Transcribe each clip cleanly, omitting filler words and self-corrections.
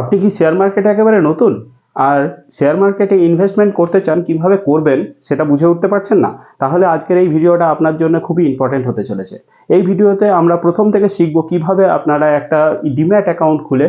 আপনি কি শেয়ার মার্কেটে একেবারে নতুন আর শেয়ার মার্কেটে ইনভেস্টমেন্ট করতে চান, কিভাবে করবেন সেটা বুঝে উঠতে পারছেন না? তাহলে আজকের এই ভিডিওটা আপনার জন্য খুবই ইম্পর্টেন্ট হতে চলেছে। এই ভিডিওতে আমরা প্রথম থেকে শিখব কিভাবে আপনারা একটা ডিম্যাট অ্যাকাউন্ট খুলে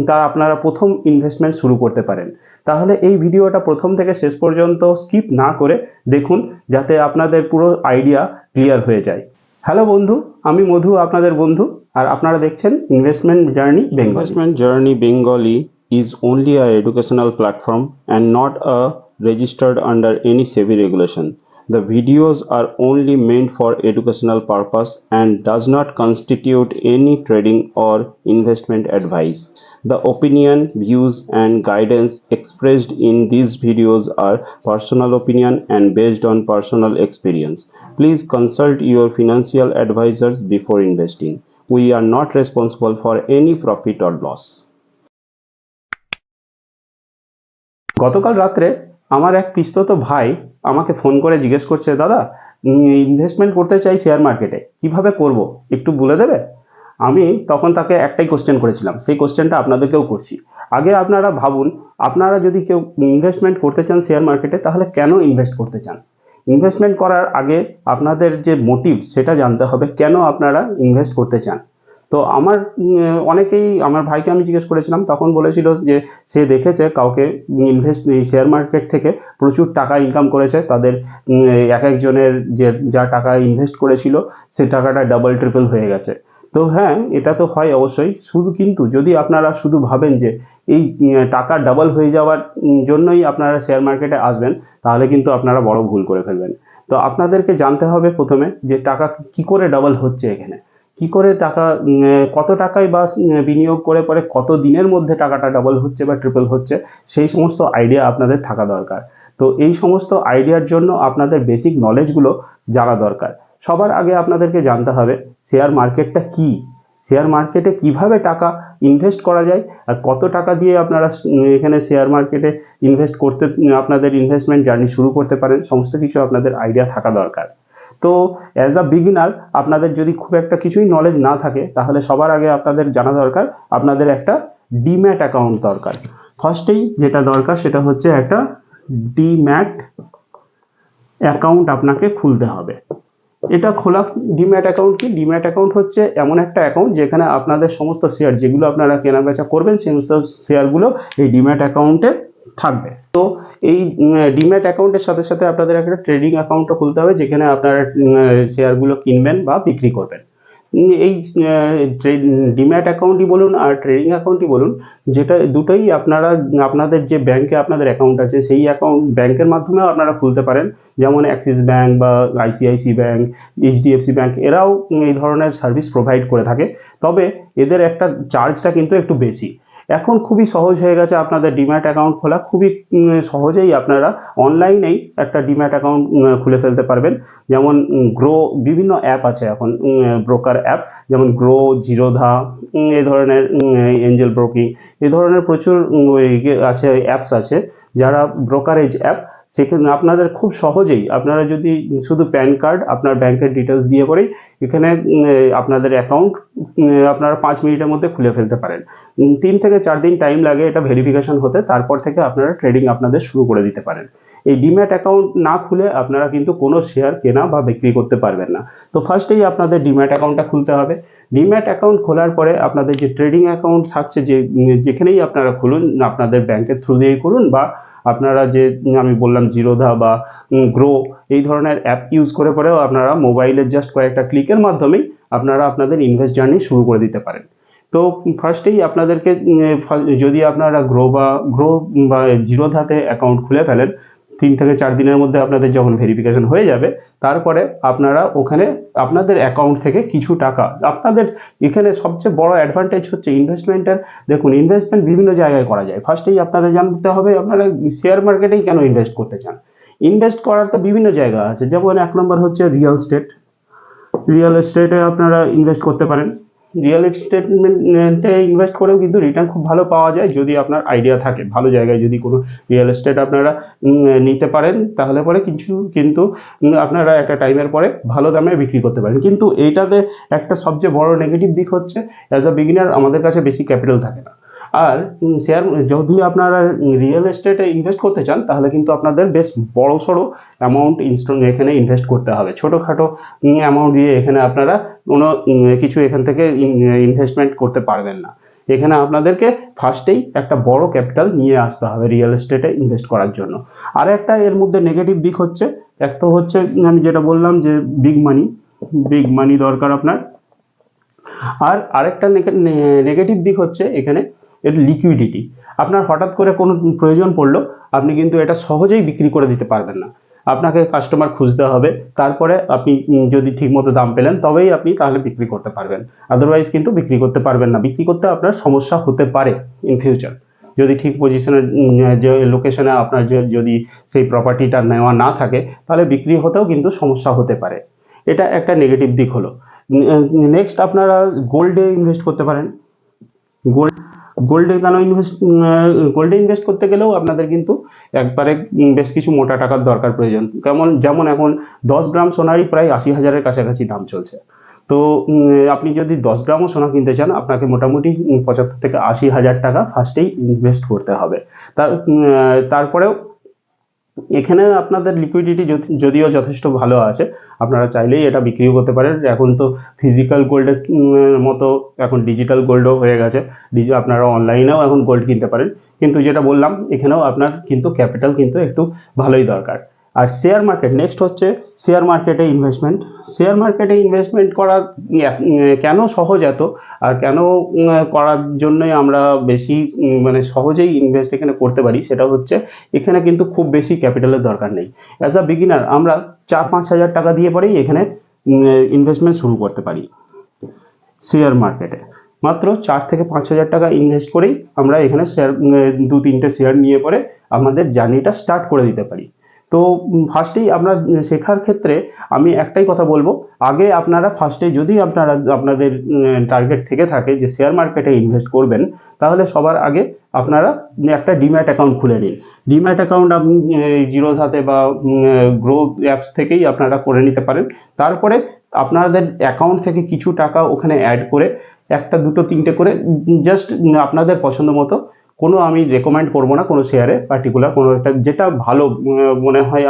তা আপনারা প্রথম ইনভেস্টমেন্ট শুরু করতে পারেন। তাহলে এই ভিডিওটা প্রথম থেকে শেষ পর্যন্ত স্কিপ না করে দেখুন, যাতে আপনাদের পুরো আইডিয়া ক্লিয়ার হয়ে যায়। হ্যালো বন্ধু, আমি মধু, আপনাদের বন্ধু, আর আপনারা দেখছেন investment journey Bengali. Investment Journey Bengali is only a educational platform and not a registered under any SEBI regulation. The videos are only meant for educational purpose and does not constitute any trading or investment advice. The opinion, views and guidance expressed in these videos are personal opinion and based on personal experience. Please consult your financial advisors before investing. We are not responsible for any profit or loss. গতকাল রাত্রে আমার এক পিসতো ভাই আমাকে phone করে জিজ্ঞেস করছে, দাদা ইনভেস্টমেন্ট করতে চাই শেয়ার মার্কেটে, কিভাবে করব একটু বলে দেবে? আমি তখন তাকে একটাই কোশ্চেন করেছিলাম, সেই কোশ্চেনটা আপনাদেরকেও করছি। আগে আপনারা ভাবুন, আপনারা যদি কেউ ইনভেস্টমেন্ট করতে চান শেয়ার মার্কেটে, তাহলে কেন ইনভেস্ট করতে চান? ইনভেস্টমেন্ট করার আগে আপনাদের যে মোটিভ সেটা জানতে হবে, কেন আপনারা ইনভেস্ট করতে চান। তো অনেকেই, আমার ভাইকে আমি জিজ্ঞেস করেছিলাম, তখন বলেছিল যে সে দেখেছে কাউকে শেয়ার মার্কেট থেকে প্রচুর টাকা ইনকাম করেছে, তাদের এক একজনের যা টাকা ইনভেস্ট করেছিল সে টাকাটা ডাবল ট্রিপল হয়ে গেছে। তো হ্যাঁ, এটা তো হয় অবশ্যই, কিন্তু যদি আপনারা শুধু ভাবেন যে এই টাকা ডাবল হয়ে যাওয়ার জন্যই আপনারা শেয়ার মার্কেটে আসবেন, তাহলে কিন্তু আপনারা বড় ভুল করে ফেলবেন। তো আপনাদেরকে জানতে হবে প্রথমে যে টাকা কি করে ডাবল হচ্ছে, এখানে কি করে টাকা, কত টাকায় বা বিনিয়োগ করে পরে কত দিনের মধ্যে টাকাটা ডাবল হচ্ছে বা ট্রিপল হচ্ছে, সেই সমস্ত আইডিয়া আপনাদের থাকা দরকার। তো এই সমস্ত আইডিয়ার জন্য আপনাদের বেসিক নলেজগুলো জানা দরকার। সবার আগে আপনাদেরকে জানতে হবে শেয়ার মার্কেটটা কি, শেয়ার মার্কেটে কিভাবে টাকা ইনভেস্ট করা যায়, আর কত টাকা দিয়ে আপনারা এখানে শেয়ার মার্কেটে ইনভেস্ট করতে, আপনাদের ইনভেস্টমেন্ট জার্নি শুরু করতে পারেন, সমস্ত কিছু আপনাদের আইডিয়া থাকা দরকার। তো অ্যাজ আ বিগিনার আপনাদের যদি খুব একটা কিছুই নলেজ না থাকে, তাহলে সবার আগে আপনাদের জানা দরকার আপনাদের একটা ডিম্যাট অ্যাকাউন্ট দরকার। ফার্স্টেই যেটা দরকার সেটা হচ্ছে একটা ডিম্যাট অ্যাকাউন্ট আপনাকে খুলতে হবে। এটা খোলা, ডিম্যাট অ্যাকাউন্ট কি? ডিম্যাট অ্যাকাউন্ট হচ্ছে এমন একটা অ্যাকাউন্ট যেখানে আপনাদের সমস্ত শেয়ার যেগুলো আপনারা কেনাবেচা করবেন, সেই সমস্ত শেয়ারগুলো এই ডিম্যাট অ্যাকাউন্টে থাকবে। তো এই ডিম্যাট অ্যাকাউন্টের সাথে সাথে আপনাদের একটা ট্রেডিং অ্যাকাউন্টও খুলতে হবে, যেখানে আপনারা শেয়ারগুলো কিনবেন বা বিক্রি করবেন। এই ডিম্যাট অ্যাকাউন্টই বলুন আর ট্রেডিং অ্যাকাউন্টই বলুন, যেটা দুটোই আপনারা আপনাদের যে ব্যাংকে আপনাদের অ্যাকাউন্ট আছে সেই অ্যাকাউন্ট ব্যাংকের মাধ্যমেও আপনারা খুলতে পারেন, যেমন অ্যাক্সিস ব্যাংক বা আইসিআইসি ব্যাংক, এইচডিএফসি ব্যাংক, এরাও এই ধরনের সার্ভিস প্রোভাইড করে থাকে। তবে এদের একটা চার্জটা কিন্তু একটু বেশি। এখন খুবই সহজ হয়ে গেছে আপনাদের ডিম্যাট অ্যাকাউন্ট খোলা, খুবই সহজেই আপনারা অনলাইনেই একটা ডিম্যাট অ্যাকাউন্ট খুলে ফেলতে পারবেন। যেমন গ্রো, বিভিন্ন অ্যাপ আছে এখন, ব্রোকার অ্যাপ, যেমন গ্রো, জিরোধা, এই ধরনের এঞ্জেল ব্রোকিং, এই ধরনের প্রচুর আছে, অ্যাপস আছে যারা ব্রোকারেজ অ্যাপ। সেখানে আপনাদের খুব সহজেই, আপনারা যদি শুধু প্যান কার্ড, আপনার ব্যাংকের ডিটেলস দিয়ে পরেই এখানে আপনাদের অ্যাকাউন্ট আপনারা 5 মিনিটের মধ্যে খুলে ফেলতে পারেন। 3 থেকে 4 দিন টাইম লাগে এটা ভেরিফিকেশন হতে, তারপর থেকে আপনারা ট্রেডিং আপনাদের শুরু করে দিতে পারেন। এই ডিম্যাট অ্যাকাউন্ট না খুলে আপনারা কিন্তু কোনো শেয়ার কেনা বা বিক্রি করতে পারবেন না। তো ফার্স্টেই আপনাদের ডিম্যাট অ্যাকাউন্টটা খুলতে হবে। ডিম্যাট অ্যাকাউন্ট খোলার পরে আপনাদের যে ট্রেডিং অ্যাকাউন্ট থাকছে, যেখানেই আপনারা খুলুন, আপনাদের ব্যাংকের থ্রু দিয়েই করুন, বা আপনারা যে আমি বললাম জিরোধা বা গ্রো, এই ধরনের অ্যাপ ইউজ করে পরেও আপনারা মোবাইলের জাস্ট কয়েকটা ক্লিকের মাধ্যমেই আপনারা আপনাদের ইনভেস্ট জার্নি শুরু করে দিতে পারেন। তো ফার্স্টেই আপনাদেরকে, যদি আপনারা গ্রো বা জিরোধাতে অ্যাকাউন্ট খুলে ফেলেন, 3 থেকে 4 দিনের মধ্যে আপনাদের যখন ভেরিফিকেশন হয়ে যাবে, তারপরে আপনারা ওখানে আপনাদের অ্যাকাউন্ট থেকে কিছু টাকা, আপনাদের এখানে সবচেয়ে বড় অ্যাডভান্টেজ হচ্ছে ইনভেস্টমেন্টের। দেখুন, ইনভেস্টমেন্ট বিভিন্ন জায়গায় করা যায়। ফার্স্টেই আপনাদের জানতে হবে আপনারা শেয়ার মার্কেটেই কেন ইনভেস্ট করতে চান। ইনভেস্ট করার তো বিভিন্ন জায়গা আছে, যেমন 1 নম্বর হচ্ছে রিয়েল এস্টেট। রিয়েল এস্টেটে আপনারা ইনভেস্ট করতে পারেন। রিয়েল এস্টেটে ইনভেস্ট করেও কিন্তু রিটার্ন খুব ভালো পাওয়া যায়, যদি আপনার আইডিয়া থাকে। ভালো জায়গায় যদি কোনো রিয়েল এস্টেট আপনারা নিতে পারেন, তাহলে পরে কিন্তু আপনারা একটা টাইমের পরে ভালো দামে বিক্রি করতে পারেন। কিন্তু এইটাতে একটা সবচেয়ে বড় নেগেটিভ দিক হচ্ছে, অ্যাজ আ বিগিনার আমাদের কাছে বেশি ক্যাপিটাল থাকে না। আর শেয়ার যদি আপনারা রিয়েল এস্টেটে ইনভেস্ট করতে চান তাহলে কিন্তু আপনাদের বেশ বড় সড়ো অ্যামাউন্ট এখানে ইনভেস্ট করতে হবে। ছোটোখাটো অ্যামাউন্ট দিয়ে এখানে আপনারা কোনো কিছু এখান থেকে ইনভেস্টমেন্ট করতে পারবেন না। এখানে আপনাদেরকে ফার্স্টেই একটা বড় ক্যাপিটাল নিয়ে আসতে হবে রিয়েল এস্টেটে ইনভেস্ট করার জন্য। আর একটা এর মধ্যে নেগেটিভ দিক হচ্ছে, একটা হচ্ছে আমি যেটা বললাম যে বিগ মানি দরকার আপনার। আর আরেকটা নেগেটিভ দিক হচ্ছে এখানে এর লিকুইডিটি। আপনার হঠাৎ করে কোনো প্রয়োজন পড়লো, আপনি কিন্তু এটা সহজেই বিক্রি করে দিতে পারবেন না। আপনাকে কাস্টমার খুঁজতে হবে, তারপরে আপনি যদি ঠিকমতো দাম পেলেন তবেই আপনি তাহলে বিক্রি করতে পারবেন, আদারওয়াইজ কিন্তু বিক্রি করতে পারবেন না। বিক্রি করতে আপনার সমস্যা হতে পারে ইন ফিউচার, যদি ঠিক পজিশনে যে লোকেশনে আপনার যদি সেই প্রপার্টিটা নেওয়া না থাকে তাহলে বিক্রি হতেও কিন্তু সমস্যা হতে পারে। এটা একটা নেগেটিভ দিক হলো। নেক্সট আপনারা গোল্ডে ইনভেস্ট করতে পারেন। গোল্ডে কেন গোল্ডে ইনভেস্ট করতে গেলেও আপনাদের কিন্তু একবারে বেশ কিছু মোটা টাকার দরকার প্রয়োজন। যেমন এখন 10 গ্রাম সোনারই প্রায় 80,000-এর কাছাকাছি দাম চলছে। তো আপনি যদি 10 গ্রামও সোনা কিনতে চান আপনাকে মোটামুটি 75 থেকে 80,000 টাকা ফার্স্টেই ইনভেস্ট করতে হবে। তারপরেও এখানে আপনাদের লিকুইডিটি যদিও যথেষ্ট ভালো আছে, আপনারা চাইলেই এটা বিক্রিও করতে পারেন। এখন তো ফিজিক্যাল গোল্ডের মতো এখন ডিজিটাল গোল্ডও হয়ে গেছে, আপনারা অনলাইনেও এখন গোল্ড কিনতে পারেন। কিন্তু যেটা বললাম এখানেও আপনার কিন্তু ক্যাপিটাল কিন্তু একটু ভালোই দরকার। আর শেয়ার মার্কেট, নেক্সট হচ্ছে শেয়ার মার্কেটে ইনভেস্টমেন্ট। শেয়ার মার্কেটে ইনভেস্টমেন্ট করা কেন সহজ এত, আর কেন করার জন্যই আমরা বেশি মানে সহজেই ইনভেস্ট এখানে করতে পারি, সেটা হচ্ছে এখানে কিন্তু খুব বেশি ক্যাপিটালের দরকার নেই। অ্যাজ আ বিগিনার আমরা 4-5 হাজার টাকা দিয়ে পরেই এখানে ইনভেস্টমেন্ট শুরু করতে পারি। শেয়ার মার্কেটে মাত্র 4 থেকে 5 হাজার টাকা ইনভেস্ট করেই আমরা এখানে শেয়ার 2-3টে শেয়ার নিয়ে পরে আমাদের জার্নিটা স্টার্ট করে দিতে পারি। তো ফার্স্টেই আমরা শেখার ক্ষেত্রে আমি একটাই কথা বলবো, আগে আপনারা ফার্স্টে যদি আপনাদের টার্গেট থেকে থাকে যে শেয়ার মার্কেটে ইনভেস্ট করবেন, তাহলে সবার আগে আপনারা একটা ডিম্যাট অ্যাকাউন্ট খুলে নিন। ডিম্যাট অ্যাকাউন্ট আপনি জিরোধাতে বা গ্রো অ্যাপস থেকেই আপনারা করে নিতে পারেন। তারপরে আপনাদের অ্যাকাউন্ট থেকে কিছু টাকা ওখানে অ্যাড করে 1, 2, 3টে করে জাস্ট আপনাদের পছন্দ মতো, কোনো আমি রেকমেন্ড করবো না কোনো শেয়ারে পার্টিকুলার কোনো একটা, যেটা ভালো মনে হয়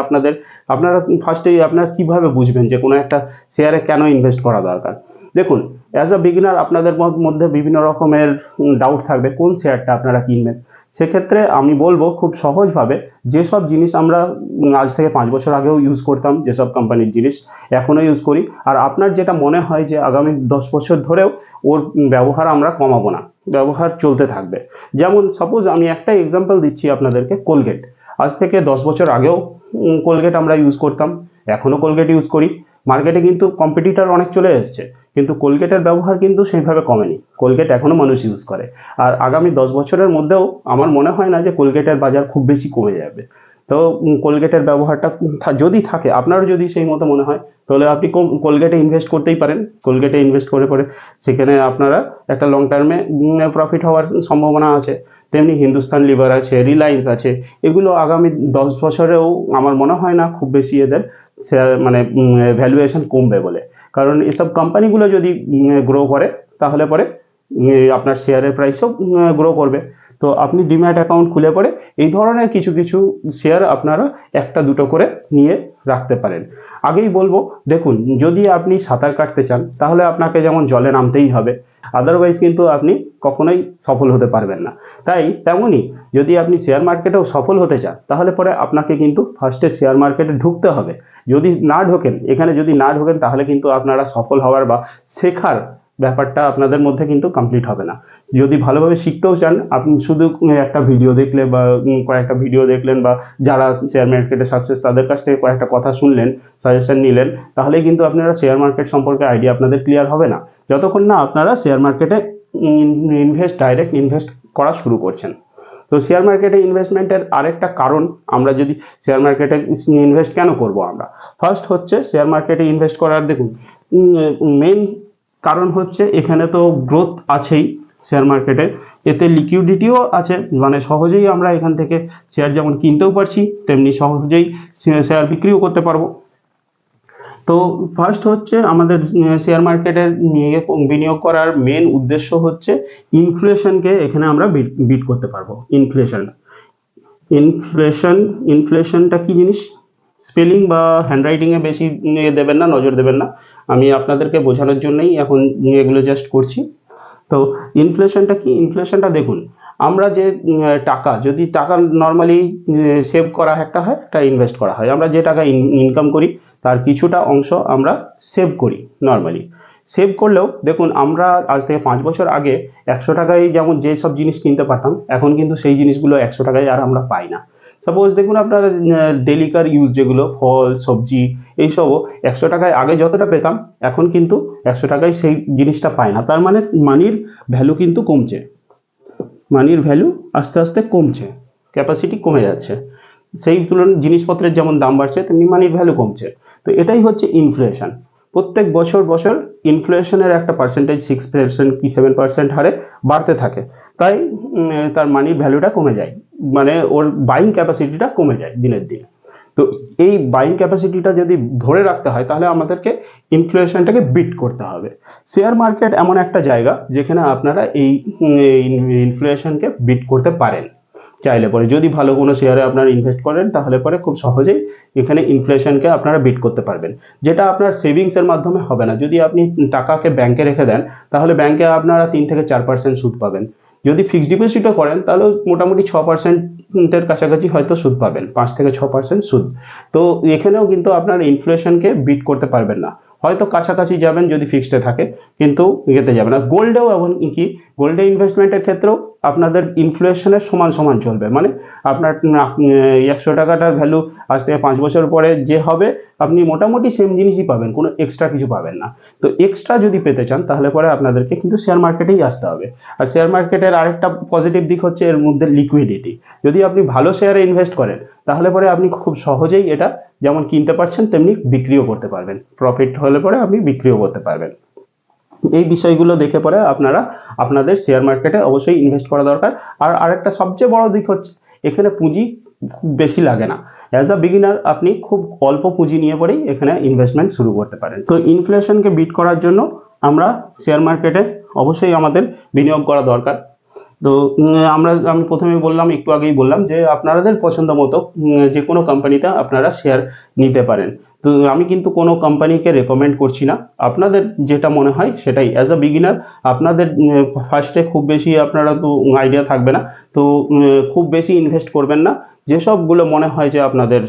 আপনারা ফার্স্টেই আপনারা কীভাবে বুঝবেন যে কোনো একটা শেয়ারে কেন ইনভেস্ট করা দরকার। দেখুন, অ্যাজ আ বিগিনার আপনাদের মধ্যে বিভিন্ন রকমের ডাউট থাকবে কোন শেয়ারটা আপনারা কিনবেন। সেক্ষেত্রে আমি বলবো খুব সহজভাবে, যেসব জিনিস আমরা আজ থেকে 5 বছর আগেও ইউজ করতাম, যেসব কোম্পানির জিনিস এখনও ইউজ করি, আর আপনার যেটা মনে হয় যে আগামী 10 বছর ধরেও ওর ব্যবহার আমরা কমাবো না, ব্যবহার চলতে থাকবে। যেমন সাপোজ আমি একটা এক্সাম্পল দিচ্ছি আপনাদেরকে, কোলগেট। আজ থেকে 10 বছর আগেও কোলগেট আমরা ইউজ করতাম, এখনও কোলগেট ইউজ করি। মার্কেটে কিন্তু কম্পিটিটর অনেক চলে এসছে, কিন্তু কোলগেটের ব্যবহার কিন্তু সেইভাবে কমেনি, কোলগেট এখনও মানুষ ইউজ করে। আর আগামী 10 বছরের মধ্যেও আমার মনে হয় না যে কোলগেটের বাজার খুব বেশি কমে যাবে। তো কোলগেটের ব্যবহারটা যদি থাকে, আপনারও যদি সেই মতো মনে হয়, তাহলে আপনি কোলগেটে ইনভেস্ট করতেই পারেন। কোলগেটে ইনভেস্ট করে সেখানে আপনারা একটা লং টার্মে প্রফিট হওয়ার সম্ভাবনা আছে। তেমনি হিন্দুস্তান লিভার আছে, রিলায়েন্স আছে, এগুলো আগামী 10 বছরেও আমার মনে হয় না খুব বেশি এদের শেয়ার মানে ভ্যালুয়েশন কমবে বলে। কারণ এসব কোম্পানিগুলো যদি গ্রো করে তাহলে পরে আপনার শেয়ারের প্রাইসও গ্রো করবে। তো আপনি ডিম্যাট অ্যাকাউন্ট খুলে পরে এই ধরনের কিছু কিছু শেয়ার আপনারা 1-2টো করে নিয়ে রাখতে পারেন। আগেই বলবো, দেখুন, যদি আপনি সাঁতার কাটতে চান তাহলে আপনাকে যেমন জলে নামতেই হবে, আদারওয়াইজ কিন্তু আপনি কখনোই সফল হতে পারবেন না। তাই তেমনই যদি আপনি শেয়ার মার্কেটেও সফল হতে চান তাহলে পরে আপনাকে কিন্তু ফার্স্টে শেয়ার মার্কেটে ঢুকতে হবে। যদি না ঢোকেন তাহলে কিন্তু আপনারা সফল হওয়ার বা শেখার ব্যাপারটা আপনাদের মধ্যে কিন্তু কমপ্লিট হবে না। যদি ভালোভাবে শিখতেও চান, আপনি শুধু একটা ভিডিও দেখলে বা কয়েকটা ভিডিও দেখলেন, বা যারা শেয়ার মার্কেটে সাকসেস তাদের কাছ থেকে কয়েকটা কথা শুনলেন, সাজেশন নিলেন, তাহলেই কিন্তু আপনারা শেয়ার মার্কেট সম্পর্কে আইডিয়া আপনাদের ক্লিয়ার হবে না, যতক্ষণ না আপনারা শেয়ার মার্কেটে ডাইরেক্ট ইনভেস্ট করা শুরু করছেন। তো শেয়ার মার্কেটে ইনভেস্টমেন্টের আরেকটা কারণ, আমরা যদি শেয়ার মার্কেটে ইনভেস্ট কেন করব আমরা, ফার্স্ট হচ্ছে শেয়ার মার্কেটে ইনভেস্ট করার দেখুন মেইন কারণ হচ্ছে এখানে তো গ্রোথ আছেই শেয়ার মার্কেটে, এতে লিকুইডিটিও আছে, মানে সহজেই আমরা এখান থেকে শেয়ার যেমন কিনতেও পারছি তেমনি সহজেই শেয়ার বিক্রিও করতে পারবো। তো ফার্স্ট হচ্ছে আমাদের শেয়ার মার্কেটে বিনিয়োগ করার মেন উদ্দেশ্য হচ্ছে ইনফ্লেশনকে এখানে আমরা বিট করতে পারবো। ইনফ্লেশন ইনফ্লেশনটা কি জিনিস, স্পেলিং বা হ্যান্ডরাইটিংয়ে বেশি দেবেন না, নজর দেবেন না, আমি আপনাদেরকে বোঝানোর জন্যই এখন এগুলো জাস্ট করছি। তো ইনফ্লেশনটা কি, ইনফ্লেশনটা দেখুন, আমরা যে টাকা, যদি টাকা নর্মালি সেভ করা একটা হয়, একটা ইনভেস্ট করা হয়, আমরা যে টাকা ইনকাম করি তার কিছুটা অংশ আমরা সেভ করি নর্মালি। সেভ করলেও দেখুন, আমরা আজ থেকে 5 বছর আগে 100 টাকায় যেমন যে সব জিনিস কিনতে পারতাম, এখন কিন্তু সেই জিনিসগুলো 100 টাকায় আর আমরা পাই না। সাপোজ দেখুন, আপনার ডেলিকার ইউজ যেগুলো ফল সবজি এইসবও 100 টাকায় আগে যতটা পেতাম, এখন কিন্তু 100 টাকায় সেই জিনিসটা পায় না। তার মানে মানির ভ্যালু কিন্তু কমছে, মানির ভ্যালু আস্তে আস্তে কমছে, ক্যাপাসিটি কমে যাচ্ছে। সেই তুলনায় জিনিসপত্রের যেমন দাম বাড়ছে, তেমনি মানির ভ্যালু কমছে। তো এটাই হচ্ছে ইনফ্লেশন। প্রত্যেক বছর বছর ইনফ্লেশনের একটা পার্সেন্টেজ 6% কি 7% হারে বাড়তে থাকে। তাই তার মানির ভ্যালুটা কমে যায়, মানে ওর বাইং ক্যাপাসিটিটা কমে যায় দিনের দিনে। তো এই বাইং ক্যাপাসিটিটা যদি ধরে রাখতে হয়, তাহলে আমাদেরকে ইনফ্লেশনটাকে বিট করতে হবে। শেয়ার মার্কেট এমন একটা জায়গা যেখানে আপনারা এই ইনফ্লেশনকে বিট করতে পারেন চাইলে পরে। যদি ভালো কোনো শেয়ারে আপনারা ইনভেস্ট করেন, তাহলে পরে খুব সহজেই এখানে ইনফ্লেশনকে আপনারা বিট করতে পারবেন, যেটা আপনার সেভিংসের মাধ্যমে হবে না। যদি আপনি টাকাকে ব্যাংকে রেখে দেন, তাহলে ব্যাংকে আপনারা 3 থেকে 4% সুদ পাবেন। যদি ফিক্সড ডিপোজিটও করেন, তাহলে মোটামুটি 6%-এর কাছাকাছি হয়তো সুদ পাবেন, 5 থেকে 6% সুদ। তো এখানেও কিন্তু আপনার ইনফ্লেশনকে বিট করতে পারবেন না, হয়তো কাছাকাছি যাবেন যদি ফিক্সডে থাকে, কিন্তু ইয়েতে যাবে না। গোল্ডেও এমন কি, গোল্ডে ইনভেস্টমেন্টের ক্ষেত্রেও আপনাদের ইনফ্লেশনের সমান সমান চলবে। মানে আপনার 100 টাকাটার ভ্যালু আজ থেকে 5 বছর পরে যে হবে, আপনি মোটামুটি সেম জিনিসই পাবেন, কোনো এক্সট্রা কিছু পাবেন না। তো এক্সট্রা যদি পেতে চান, তাহলে পরে আপনাদেরকে কিন্তু শেয়ার মার্কেটেই আসতে হবে। আর শেয়ার মার্কেটের আরেকটা পজিটিভ দিক হচ্ছে এর মধ্যে লিকুইডিটি। যদি আপনি ভালো শেয়ারে ইনভেস্ট করেন, তাহলে পরে আপনি খুব সহজেই এটা যেমন কিনতে পারছেন, তেমনি বিক্রিও করতে পারবেন। প্রফিট হলে পরে আপনি বিক্রিও করতে পারবেন। এই বিষয়গুলো দেখে পরে আপনারা আপনাদের শেয়ার মার্কেটে অবশ্যই ইনভেস্ট করা দরকার। আর আরেকটা সবচেয়ে বড় দিক হচ্ছে, এখানে পুঁজি খুব বেশি লাগে না। অ্যাজ আ বিগিনার আপনি খুব অল্প পুঁজি নিয়ে পরেই এখানে ইনভেস্টমেন্ট শুরু করতে পারেন। তো ইনফ্লেশনকে বিট করার জন্য আমরা শেয়ার মার্কেটে অবশ্যই আমাদের বিনিয়োগ করা দরকার। তো আমি প্রথমে বললাম, একটু আগেই বললাম যে আপনাদের পছন্দ মতো যে কোনো কোম্পানিতে আপনারা শেয়ার নিতে পারেন। তো আমি কিন্তু কোনো কোম্পানিকে রেকমেন্ড করছি না, আপনাদের যেটা মনে হয় সেটাই। অ্যাজ আ বিগিনার আপনাদের ফার্স্টে খুব বেশি আপনারা তো আইডিয়া থাকবে না, তো খুব বেশি ইনভেস্ট করবেন না। যেসবগুলো মনে হয় যে আপনাদের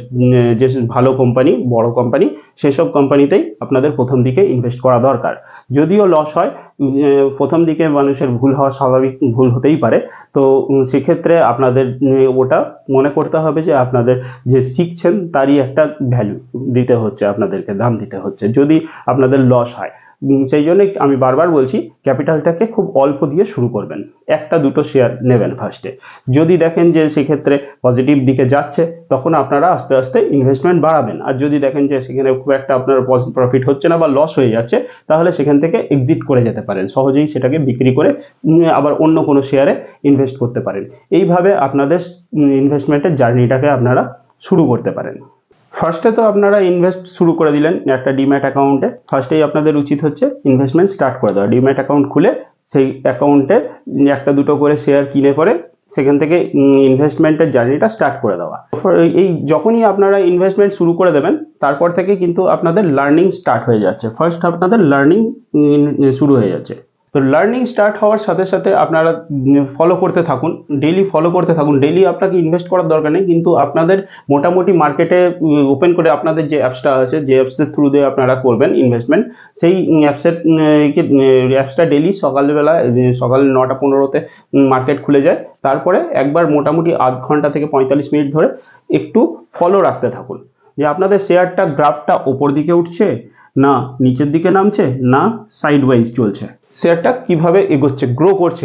যে ভালো কোম্পানি, বড় কোম্পানি, সেসব কোম্পানিতেই আপনাদের প্রথম দিকে ইনভেস্ট করা দরকার। যদিও লস হয়, প্রথম দিকে মানুষের ভুল হওয়া স্বাভাবিক, ভুল হতেই পারে। তো সেক্ষেত্রে আপনাদের ওটা মনে করতে হবে যে আপনাদের যে শিখছেন তারই একটা ভ্যালু দিতে হচ্ছে, আপনাদেরকে দাম দিতে হচ্ছে যদি আপনাদের লস হয়। সেই জন্যই আমি বারবার বলছি, ক্যাপিটালটাকে খুব অল্প দিয়ে শুরু করবেন, একটা দুটো শেয়ার নেবেন ফার্স্টে। যদি দেখেন যে সেক্ষেত্রে পজিটিভ দিকে যাচ্ছে, তখন আপনারা আস্তে আস্তে ইনভেস্টমেন্ট বাড়াবেন। আর যদি দেখেন যে সেখানে খুব একটা আপনার প্রফিট হচ্ছে না বা লস হয়ে যাচ্ছে, তাহলে সেখান থেকে এক্সিট করে যেতে পারেন, সহজেই সেটাকে বিক্রি করে আবার অন্য কোনো শেয়ারে ইনভেস্ট করতে পারেন। এইভাবে আপনাদের ইনভেস্টমেন্টের জার্নিটাকে আপনারা শুরু করতে পারেন। ফার্স্টে তো আপনারা ইনভেস্ট শুরু করে দিলেন একটা ডিম্যাট অ্যাকাউন্টে। ফার্স্টেই আপনাদের উচিত হচ্ছে ইনভেস্টমেন্ট স্টার্ট করে দেওয়া। ডিম্যাট অ্যাকাউন্ট খুলে সেই অ্যাকাউন্টে একটা দুটো করে শেয়ার কিনে পরে সেখান থেকে ইনভেস্টমেন্টের জার্নিটা স্টার্ট করে দেওয়া। এই যখনই আপনারা ইনভেস্টমেন্ট শুরু করে দেবেন, তারপর থেকে কিন্তু আপনাদের লার্নিং স্টার্ট হয়ে যাচ্ছে। ফার্স্ট আপনাদের লার্নিং শুরু হয়ে যাচ্ছে। তো লার্নিং স্টার্ট হওয়ার সাথে সাথে আপনারা ফলো করতে থাকুন, ডেইলি ফলো করতে থাকুন। ডেইলি আপনাকে ইনভেস্ট করার দরকার নেই, কিন্তু আপনাদের মোটামুটি মার্কেটে ওপেন করে আপনাদের যে অ্যাপসটা আছে, যে অ্যাপসের থ্রু দিয়ে আপনারা করবেন ইনভেস্টমেন্ট, সেই অ্যাপসটা ডেইলি সকালবেলা, সকাল 9টা 15-তে মার্কেট খুলে যায়। তারপরে একবার মোটামুটি আধ ঘন্টা থেকে 45 মিনিট ধরে একটু ফলো রাখতে থাকুন যে আপনাদের শেয়ারটা গ্রাফটা ওপর দিকে উঠছে না নিচের দিকে নামছে, না সাইড ওয়াইজ চলছে, শেয়ারটা কিভাবে এগোচ্ছে, গ্রো করছে,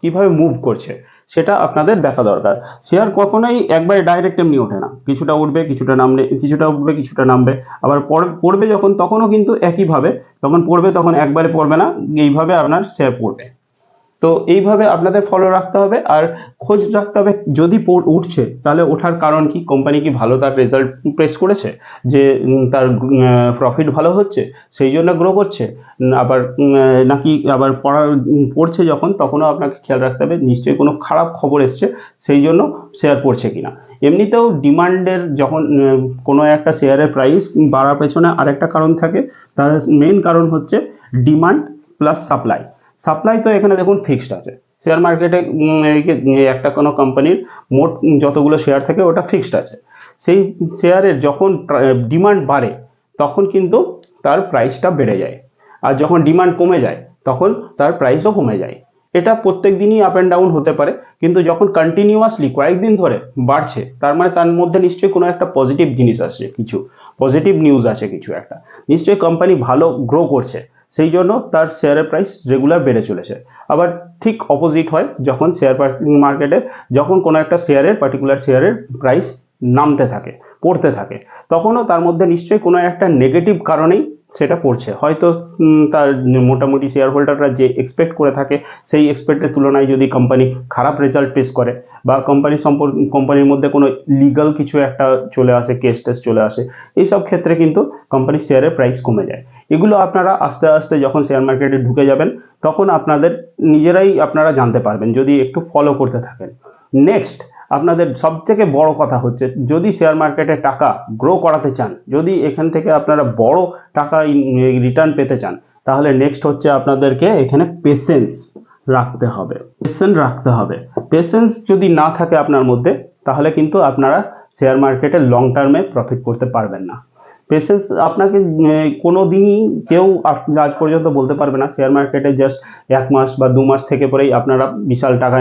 কিভাবে মুভ করছে, সেটা আপনাদের দেখা দরকার। শেয়ার কখনোই একবারে ডাইরেক্ট এমনি ওঠে না, কিছুটা উঠবে কিছুটা নামবে, কিছুটা উঠবে কিছুটা নামবে, আবার পড়বে যখন, তখনও কিন্তু একইভাবে, যখন পড়বে তখন একবারে পড়বে না, এইভাবে আপনার শেয়ার পড়বে। তো এইভাবে আপনাদের ফলো রাখতে হবে আর খোঁজ রাখতে হবে যদি উঠছে তাহলে ওঠার কারণ কি, কোম্পানি কি ভালো তার রেজাল্ট প্রেস করেছে, যে তার প্রফিট ভালো হচ্ছে সেই জন্য গ্রো করছে, আবার নাকি আবার পড়ছে যখন তখনও আপনাকে খেয়াল রাখতে হবে নিশ্চয়ই কোনো খারাপ খবর এসছে সেই জন্য শেয়ার পড়ছে কিনা। এমনিতেও ডিমান্ডের যখন কোনো একটা শেয়ারের প্রাইস বাড়ার পেছনে আরেকটা কারণ থাকে, তার মেন কারণ হচ্ছে ডিমান্ড প্লাস সাপ্লাই। সাপ্লাই তো এখানে দেখুন ফিক্সড আছে, শেয়ার মার্কেটে একটা কোনো কোম্পানির মোট যতগুলো শেয়ার থাকে ওটা ফিক্সড আছে। সেই শেয়ারের যখন ডিমান্ড বাড়ে তখন কিন্তু তার প্রাইসটা বেড়ে যায়, আর যখন ডিমান্ড কমে যায় তখন তার প্রাইসও কমে যায়। এটা প্রত্যেক দিনই আপ অ্যান্ড ডাউন হতে পারে, কিন্তু যখন কন্টিনিউয়াসলি কয়েকদিন ধরে বাড়ছে তার মানে তার মধ্যে নিশ্চয়ই কোনো একটা পজিটিভ জিনিস আছে, কিছু পজিটিভ নিউজ আছে, কিছু একটা নিশ্চয়ই কোম্পানি ভালো গ্রো করছে, সেই জন্য তার শেয়ারের প্রাইস রেগুলার বেড়ে চলেছে। আবার ঠিক অপোজিট হয় যখন শেয়ার মার্কেটে যখন কোনো একটা পার্টিকুলার শেয়ারের প্রাইস নামতে থাকে, পড়তে থাকে, তখনও তার মধ্যে নিশ্চয়ই কোনো একটা নেগেটিভ কারণেই সেটা পড়ছে। হয়তো তার মোটামুটি শেয়ার হোল্ডাররা যে এক্সপেক্ট করে থাকে সেই এক্সপেক্টের তুলনায় যদি কোম্পানি খারাপ রেজাল্ট পেশ করে বা কোম্পানির মধ্যে কোনো লিগাল কিছু একটা চলে আসে, কেস টেস চলে আসে, এইসব ক্ষেত্রে কিন্তু কোম্পানির শেয়ারের প্রাইস কমে যায়। এগুলো আপনারা আস্তে আস্তে যখন শেয়ার মার্কেটে ঢুকে যাবেন তখন আপনাদের নিজেরাই আপনারা জানতে পারবেন যদি একটু ফলো করতে থাকেন। নেক্সট আপনাদের সব থেকে বড় কথা হচ্ছে, যদি শেয়ার মার্কেটে টাকা গ্রো করাতে চান, যদি এখান থেকে আপনারা বড় টাকা রিটার্ন পেতে চান, তাহলে নেক্সট হচ্ছে আপনাদেরকে এখানে পেশেন্স রাখতে হবে। পেশেন্স যদি না থাকে আপনার মধ্যে তাহলে কিন্তু আপনারা শেয়ার মার্কেটে লং টার্মে প্রফিট করতে পারবেন না। পেশেন্স আপনাকে কোনো দিনই কেউ আজ পর্যন্ত বলতে পারবে না শেয়ার মার্কেটে জাস্ট 1 মাস বা 2 মাস থেকে পরেই আপনারা বিশাল টাকা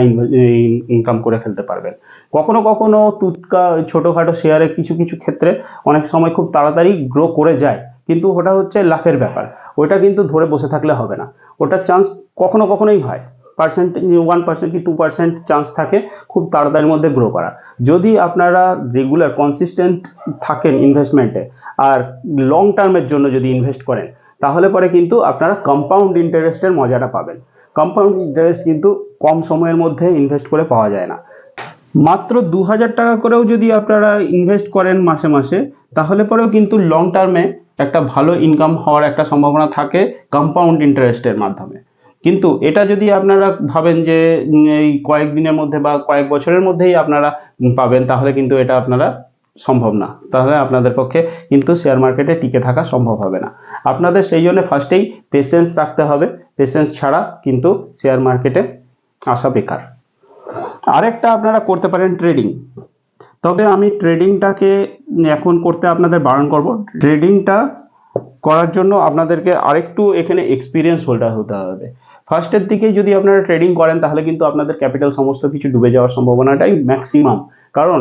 ইনকাম করে ফেলতে পারবেন। কখনো কখনো তুটকা ছোটোখাটো শেয়ারে কিছু কিছু ক্ষেত্রে অনেক সময় খুব তাড়াতাড়ি গ্রো করে যায়, কিন্তু ওটা হচ্ছে লাকের ব্যাপার, ওটা কিন্তু ধরে বসে থাকলে হবে না। ওটার চান্স কখনো কখনোই হয়, 1% কি 2% চান্স থাকে খুব তাড়াতাড়ির মধ্যে গ্রো করা। যদি আপনারা রেগুলার কনসিস্টেন্ট থাকেন ইনভেস্টমেন্টে আর লং টার্মের জন্য যদি ইনভেস্ট করেন, তাহলে পরে কিন্তু আপনারা কম্পাউন্ড ইন্টারেস্টের মজাটা পাবেন। কম্পাউন্ড ইন্টারেস্ট কিন্তু কম সময়ের মধ্যে ইনভেস্ট করে পাওয়া যায় না। মাত্র 2000 টাকা করেও যদি আপনারা ইনভেস্ট করেন মাসে মাসে, তাহলে পরেও কিন্তু লং টার্মে একটা ভালো ইনকাম হওয়ার একটা সম্ভাবনা থাকে কম্পাউন্ড ইন্টারেস্টের মাধ্যমে। কিন্তু এটা যদি আপনারা ভাবেন যে এই কয়েকদিনের মধ্যে বা কয়েক বছরের মধ্যেই আপনারা পাবেন, তাহলে কিন্তু এটা আপনারা সম্ভব না, তাহলে আপনাদের পক্ষে কিন্তু শেয়ার মার্কেটে টিকে থাকা সম্ভব হবে না। আপনাদের সেই জন্য ফার্স্টেই পেশেন্স রাখতে হবে, পেশেন্স ছাড়া কিন্তু শেয়ার মার্কেটে আসা বেকার। আরেকটা আপনারা করতে পারেন ট্রেডিং, তবে আমি ট্রেডিংটাকে এখন করতে আপনাদের বারণ করব। ট্রেডিংটা করার জন্য আপনাদেরকে আরেকটু এখানে এক্সপিরিয়েন্স হোল্ডার হতে হবে। ফার্স্টের দিকে যদি আপনারা ট্রেডিং করেন তাহলে কিন্তু আপনাদের ক্যাপিটাল সমস্ত কিছু ডুবে যাওয়ার সম্ভাবনাটাই ম্যাক্সিমাম, কারণ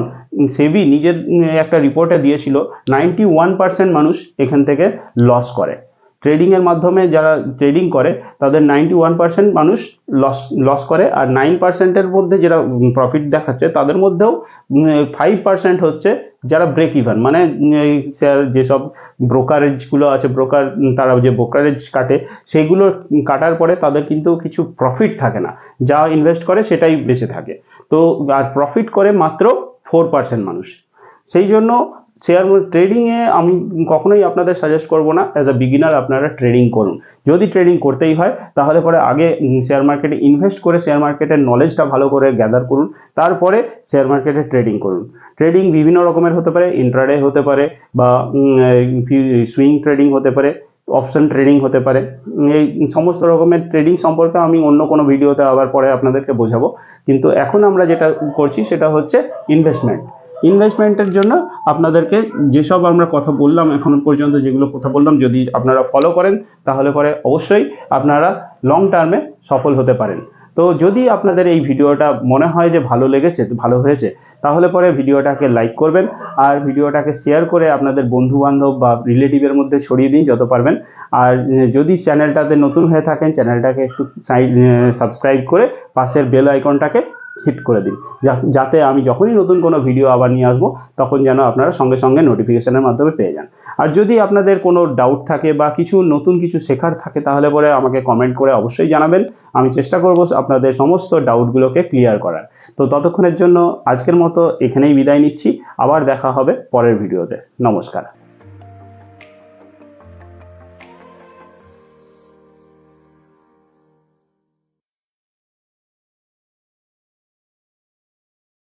সেবি নিজের একটা রিপোর্টে দিয়েছিল 91% মানুষ এখান থেকে লস করে। ট্রেডিংয়ের মাধ্যমে যারা ট্রেডিং করে তাদের 91% মানুষ লস করে, আর 9%-এর মধ্যে যারা প্রফিট দেখাচ্ছে তাদের মধ্যেও 5% হচ্ছে যারা ব্রেক ইভেন, মানে শেয়ার যেসব ব্রোকারেজগুলো আছে, তারা যে ব্রোকারেজ কাটে সেইগুলো কাটার পরে তাদের কিন্তু কিছু প্রফিট থাকে না, যা ইনভেস্ট করে সেটাই বেঁচে থাকে। তো আর প্রফিট করে মাত্র 4% মানুষ। সেই জন্য শেয়ার ট্রেডিংয়ে আমি কখনোই আপনাদের সাজেস্ট করব না অ্যাজ আ বিগিনার আপনারা ট্রেডিং করুন। যদি ট্রেডিং করতেই হয় তাহলে পরে আগে শেয়ার মার্কেটে ইনভেস্ট করে শেয়ার মার্কেটের নলেজটা ভালো করে গ্যাদার করুন, তারপরে শেয়ার মার্কেটে ট্রেডিং করুন। ট্রেডিং বিভিন্ন রকমের হতে পারে, ইন্ট্রাডে হতে পারে বা সুইং ট্রেডিং হতে পারে, অপশন ট্রেডিং হতে পারে। এই সমস্ত রকমের ট্রেডিং সম্পর্কে আমি অন্য কোনো ভিডিওতে আবার পরে আপনাদেরকে বোঝাবো, কিন্তু এখন আমরা যেটা করছি সেটা হচ্ছে ইনভেস্টমেন্টের জন্য আপনাদেরকে যেসব আমরা কথা বললাম এখন পর্যন্ত, যেগুলো কথা বললাম, যদি আপনারা ফলো করেন তাহলে পরে অবশ্যই আপনারা লং টার্মে সফল হতে পারেন। তো যদি আপনাদের এই ভিডিওটা মনে হয় যে ভালো হয়েছে, তাহলে পরে ভিডিওটাকে লাইক করবেন আর ভিডিওটাকে শেয়ার করে আপনাদের বন্ধু বান্ধব বা রিলেটিভের মধ্যে ছড়িয়ে দিন যত পারবেন। আর যদি চ্যানেলটাতে নতুন হয়ে থাকেন চ্যানেলটাকে একটু সাবস্ক্রাইব করে পাশের বেল আইকনটাকে হিট করে দিন, যাতে আমি যখনই নতুন কোনো ভিডিও আবার নিয়ে আসবো তখন যেন আপনারা সঙ্গে সঙ্গে নোটিফিকেশনের মাধ্যমে পেয়ে যান। আর যদি আপনাদের কোনো ডাউট থাকে বা কিছু নতুন কিছু শেখার থাকে তাহলে পরে আমাকে কমেন্ট করে অবশ্যই জানাবেন। আমি চেষ্টা করব আপনাদের সমস্ত ডাউটগুলোকে ক্লিয়ার করার। তো ততক্ষণের জন্য আজকের মতো এখানেই বিদায় নিচ্ছি। আবার দেখা হবে পরের ভিডিওতে। নমস্কার।